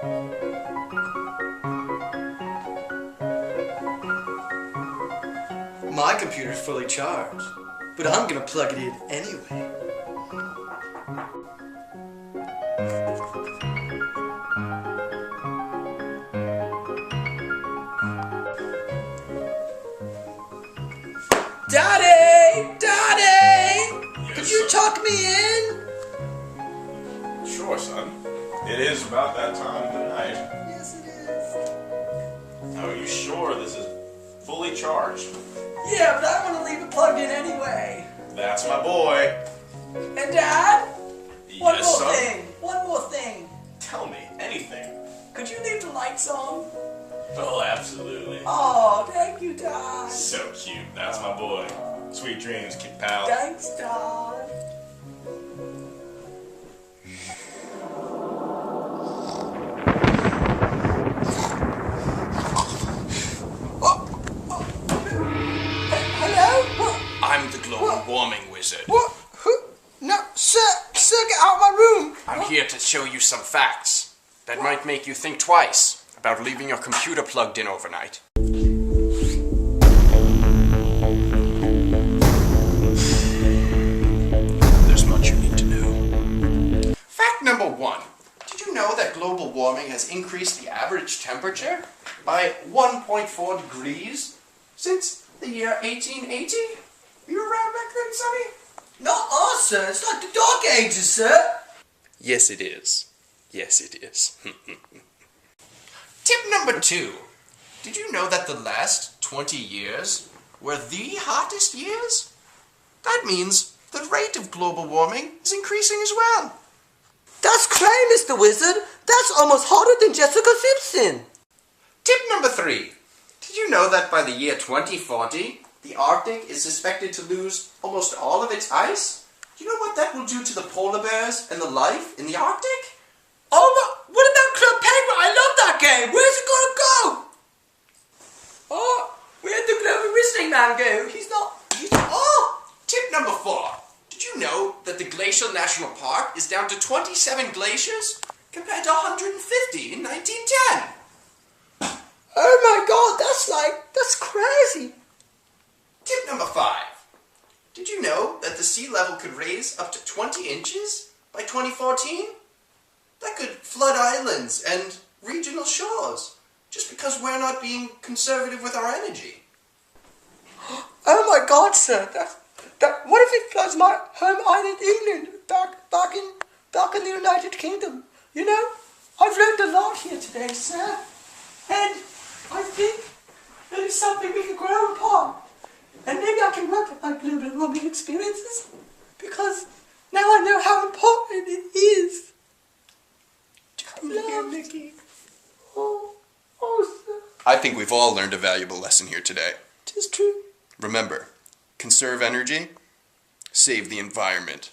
My computer's fully charged, but I'm gonna plug it in anyway. Daddy! Daddy! Could you tuck me in? Sure, son. It is about that time of the night. Yes, it is. Now, are you sure this is fully charged? Yeah, but I want to leave it plugged in anyway. That's my boy. And Dad? One Yes, more son. thing. One more thing. Tell me anything. Could you leave the lights on? Oh, absolutely. Oh, thank you, Dad. So cute. That's my boy. Sweet dreams, kid pal. Thanks, Dad. Hello? What? I'm the global warming wizard. What? Who? No, sir, get out of my room. I'm here to show you some facts that might make you think twice about leaving your computer plugged in overnight. There's much you need to know. Fact number 1. Did you know that global warming has increased the average temperature by 1.4 degrees since the year 1880? You were around back then, Sonny? Not us, sir. It's like the Dark Ages, sir. Yes, it is. Yes, it is. Tip number 2. Did you know that the last 20 years were the hottest years? That means the rate of global warming is increasing as well. That's cray, Mr. Wizard. That's almost hotter than Jessica Simpson. Tip number 3. Did you know that by the year 2040, the Arctic is expected to lose almost all of its ice? Do you know what that will do to the polar bears and the life in the Arctic? Oh, what about Club Penguin? I love that game. Where's it gonna go? Oh, where'd the global whistling man go? Oh! Tip number 4. Did you know that the Glacial National Park is down to 27 glaciers compared to 150 in 1910? Oh my God, that's crazy. Tip number 5. Did you know that the sea level could raise up to 20 inches by 2014? That could flood islands and regional shores just because we're not being conservative with our energy. Oh my God, sir. What if it floods my home island, England, back in the United Kingdom? You know, I've learned a lot here today, sir. And I think there is something we can grow upon. And maybe I can work with my global warming experiences because now I know how important it is. Come here, Mickey. Oh, sir. I think we've all learned a valuable lesson here today. 'Tis true. Remember, conserve energy, save the environment.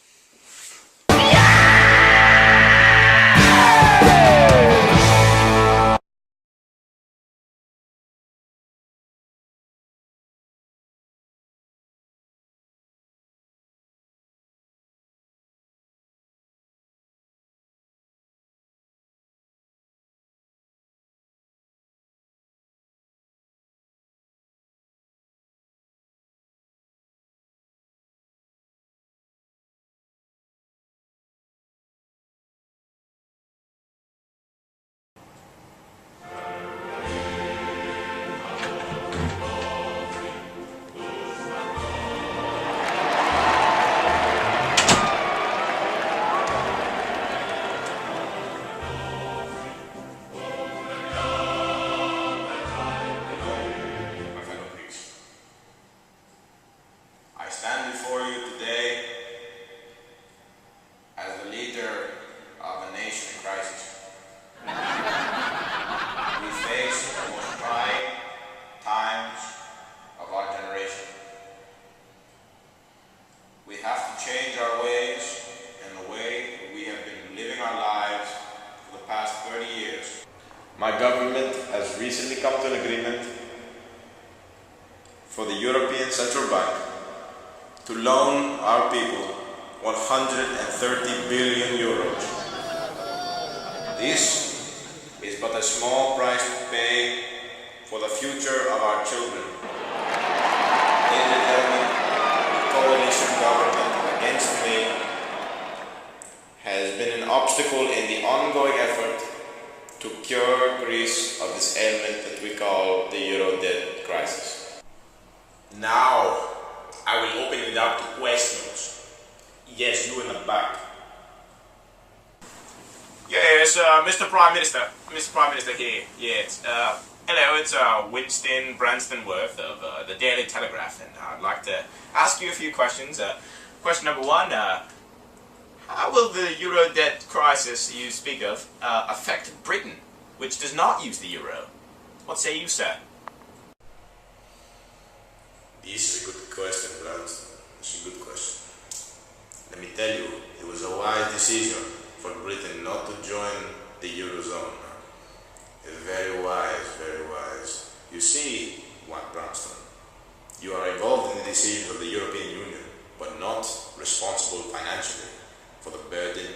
My government has recently come to an agreement for the European Central Bank to loan our people 130 billion euros. This a small price to pay for the future of our children. Independent coalition government against me has been an obstacle in the ongoing effort to cure Greece of this ailment that we call the Euro debt crisis. Now, I will open it up to questions. Yes, you in the back. Yes, Mr. Prime Minister. Mr. Prime Minister here. Yes. Hello, it's Winston Branstonworth of the Daily Telegraph, and I'd like to ask you a few questions. Question number one, how will the Euro debt crisis you speak of affect Britain, which does not use the Euro? What say you, sir? This is a good question, Branston. It's a good question. Let me tell you, it was a wise decision for Britain not to join the Eurozone. It's very wise, very wise. You see, Branston, you are involved in the decisions of the European Union, but not responsible financially for the burden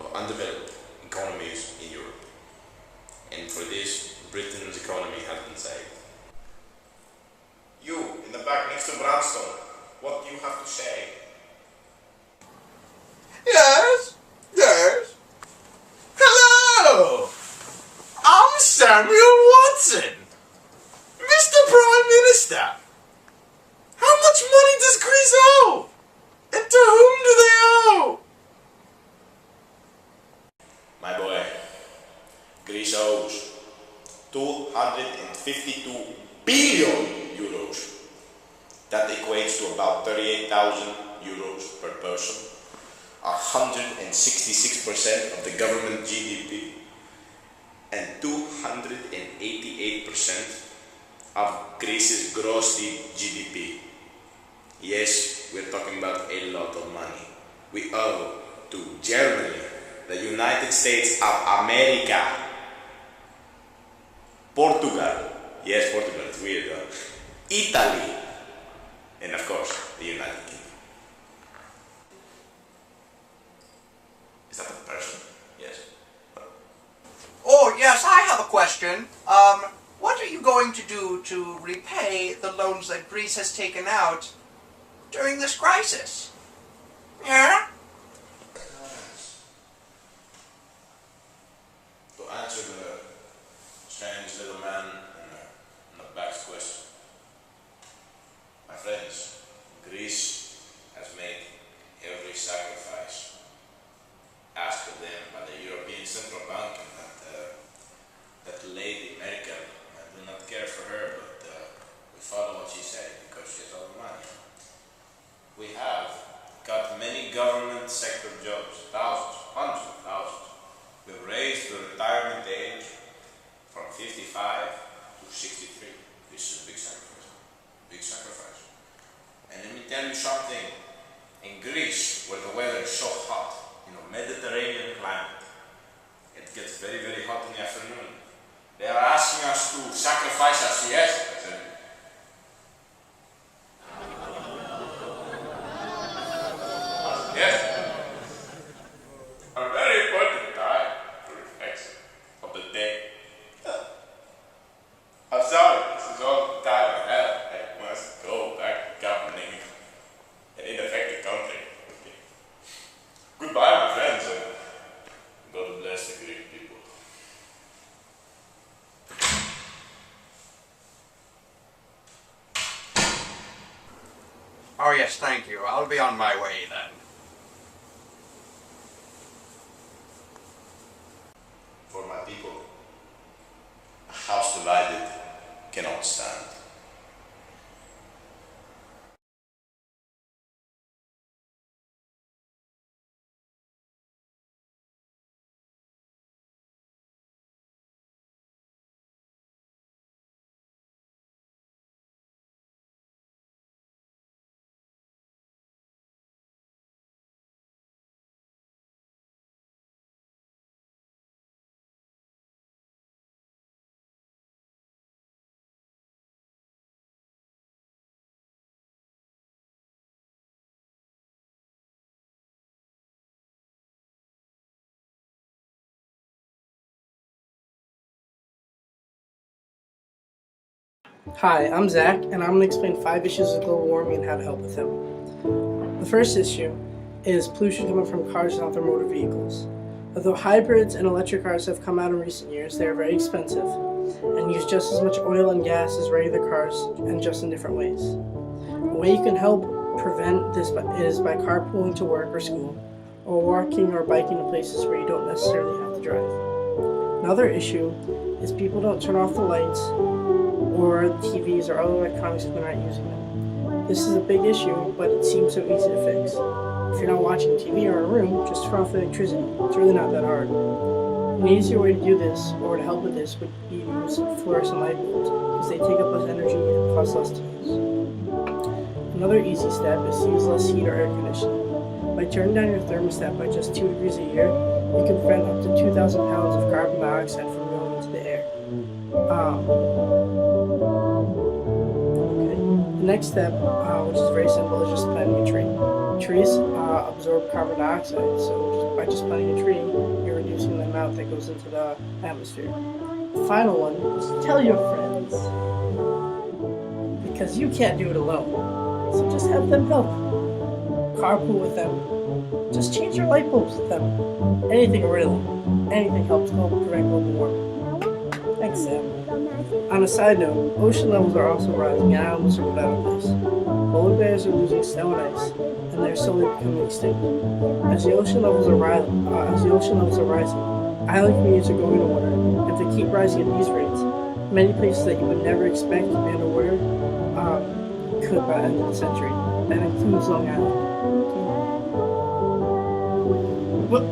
of undeveloped economies in Europe. And for this, Britain's economy has been saved. You, in the back next to Branston, what do you have to say? Yes, yes. Hello! I'm Samuel Watson! Mr. Prime Minister! How much money does Greece owe? And to whom do they owe? My boy, Greece owes 252 billion euros. That equates to about 38,000 euros per person, 166% of the government GDP, and 288% of Greece's gross GDP. Yes, we're talking about a lot of money. We owe to Germany, the United States of America, Portugal, yes, Portugal, it's weird, huh? Italy, and of course, the United Kingdom. Is that the person? Yes. Oh, yes, I have a question. What are you going to do to repay the loans that Greece has taken out during this crisis? Yeah? To answer the strange little man in the back's question, my friends, Greece has made every sacrifice asked of them by the European Central Bank, and that lady Merkel, I do not care for her, but we follow what she said because she has all the money. We have got many government sector jobs, thousands, hundreds of thousands. We've raised the retirement age from 55 to 63. This is a big sacrifice. Big sacrifice. And let me tell you something. In Greece, where the weather is so hot, Mediterranean climate, it gets very, very hot in the afternoon. They are asking us to sacrifice us, yes. I said, yes. A very important time to reflect of the day. I'm sorry, this is all the time I have. I must go back to governing an ineffective country. Goodbye, my friends, and God bless the Greek people. Oh, yes, thank you. I'll be on my way then. For my people, a house divided cannot stand. Hi, I'm Zach, and I'm going to explain 5 issues of global warming and how to help with them. The first issue is pollution coming from cars and other motor vehicles. Although hybrids and electric cars have come out in recent years, they are very expensive and use just as much oil and gas as regular cars, and just in different ways. A way you can help prevent this is by carpooling to work or school, or walking or biking to places where you don't necessarily have to drive. Another issue is people don't turn off the lights or TVs or other electronics when they're not using them. This is a big issue, but it seems so easy to fix. If you're not watching TV or in a room, just turn off the electricity. It's really not that hard. An easier way to do this, or to help with this, would be to use fluorescent light bulbs, because they take up less energy and cost less to use. Another easy step is to use less heat or air conditioning. By turning down your thermostat by just 2 degrees a year, you can prevent up to 2,000 pounds of carbon dioxide from going into the air. The next step, which is very simple, is just planting a tree. Trees absorb carbon dioxide, so by just planting a tree, you're reducing the amount that goes into the atmosphere. The final one is tell your friends, because you can't do it alone. So just have them help. Carpool with them. Just change your light bulbs with them. Anything really. Anything helps prevent global warming. Thanks, Sam. On a side note, ocean levels are also rising and islands are put out of place. Polar bears are losing snow and ice, and they're slowly becoming extinct. As the ocean levels are rising, island communities are going underwater. And if they keep rising at these rates, many places that you would never expect to be underwater could by the end of the century. That includes Long Island. What?